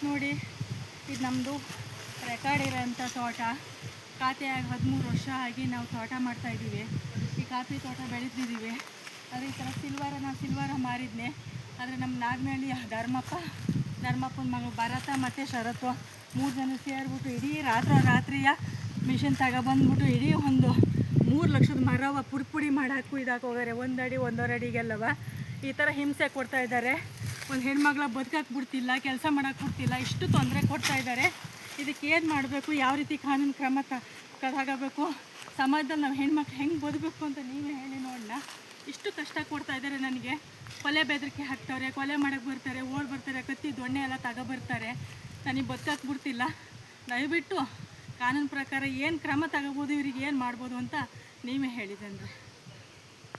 ನೋಡಿ, ಇದು ನಮ್ಮದು ರೆಕಾರ್ಡ್ ಇರೋಂಥ ತೋಟ. ಖಾತೆಯಾಗಿ 13 ವರ್ಷ ಆಗಿ ನಾವು ತೋಟ ಮಾಡ್ತಾಯಿದ್ದೀವಿ. ಈ ಕಾಫಿ ತೋಟ ಬೆಳೆದಿದ್ದೀವಿ. ಆದರೆ ಈ ಥರ ಸಿಲ್ವರ ಮಾರಿದ್ನೆ. ಆದರೆ ನಮ್ಮ ನಾಗನಹಳ್ಳಿಯ ಧರ್ಮಪ್ಪನ ಮಗ ಭರತ ಮತ್ತು ಶರತ್ತು 3 ಜನ ಸೇರಿಬಿಟ್ಟು ಇಡೀ ರಾತ್ರಿಯ ಮಿಷಿನ್ ತಗೊಬಂದ್ಬಿಟ್ಟು ಇಡೀ ಒಂದು 3 ಲಕ್ಷದ ಮರವ ಪುಡಿ ಮಾಡಾಕು ಹೋಗಾರೆ. 1 ಅಡಿ 1.5 ಅಡಿಗೆಲ್ಲವ ಈ ಥರ ಹಿಂಸೆ ಕೊಡ್ತಾಯಿದ್ದಾರೆ. ಒಂದು ಹೆಣ್ಮಗಳ ಬದುಕಕ್ಕೆ ಬಿಡ್ತಿಲ್ಲ, ಕೆಲಸ ಮಾಡೋಕ್ಕೆ ಬಿಡ್ತಿಲ್ಲ, ಇಷ್ಟು ತೊಂದರೆ ಕೊಡ್ತಾಯಿದ್ದಾರೆ. ಇದಕ್ಕೆ ಏನು ಮಾಡಬೇಕು, ಯಾವ ರೀತಿ ಕಾನೂನು ಕ್ರಮ ತಗೋಬೇಕು, ಸಮಾಜದಲ್ಲಿ ನಾವು ಹೆಣ್ಮಕ್ಳು ಹೆಂಗೆ ಬದುಕಬೇಕು ಅಂತ ನೀವೇ ಹೇಳಿ ನೋಡೋಣ. ಇಷ್ಟು ಕಷ್ಟ ಕೊಡ್ತಾಯಿದ್ದಾರೆ ನನಗೆ. ಕೊಲೆ ಬೆದರಿಕೆ ಹಾಕ್ತಾರೆ, ಕೊಲೆ ಮಾಡೋಕ್ಕೆ ಬರ್ತಾರೆ, ಬರ್ತಾರೆ, ಕತ್ತಿ ದೊಣ್ಣೆ ಎಲ್ಲ ತಗೊಬರ್ತಾರೆ. ನನಗೆ ಬದುಕಕ್ಕೆ ಬಿಡ್ತಿಲ್ಲ. ದಯವಿಟ್ಟು ಕಾನೂನು ಪ್ರಕಾರ ಏನು ಕ್ರಮ ತಗೋಬೋದು, ಇವ್ರಿಗೆ ಏನು ಮಾಡ್ಬೋದು ಅಂತ ನೀವೇ ಹೇಳಿ ಜನರೇ.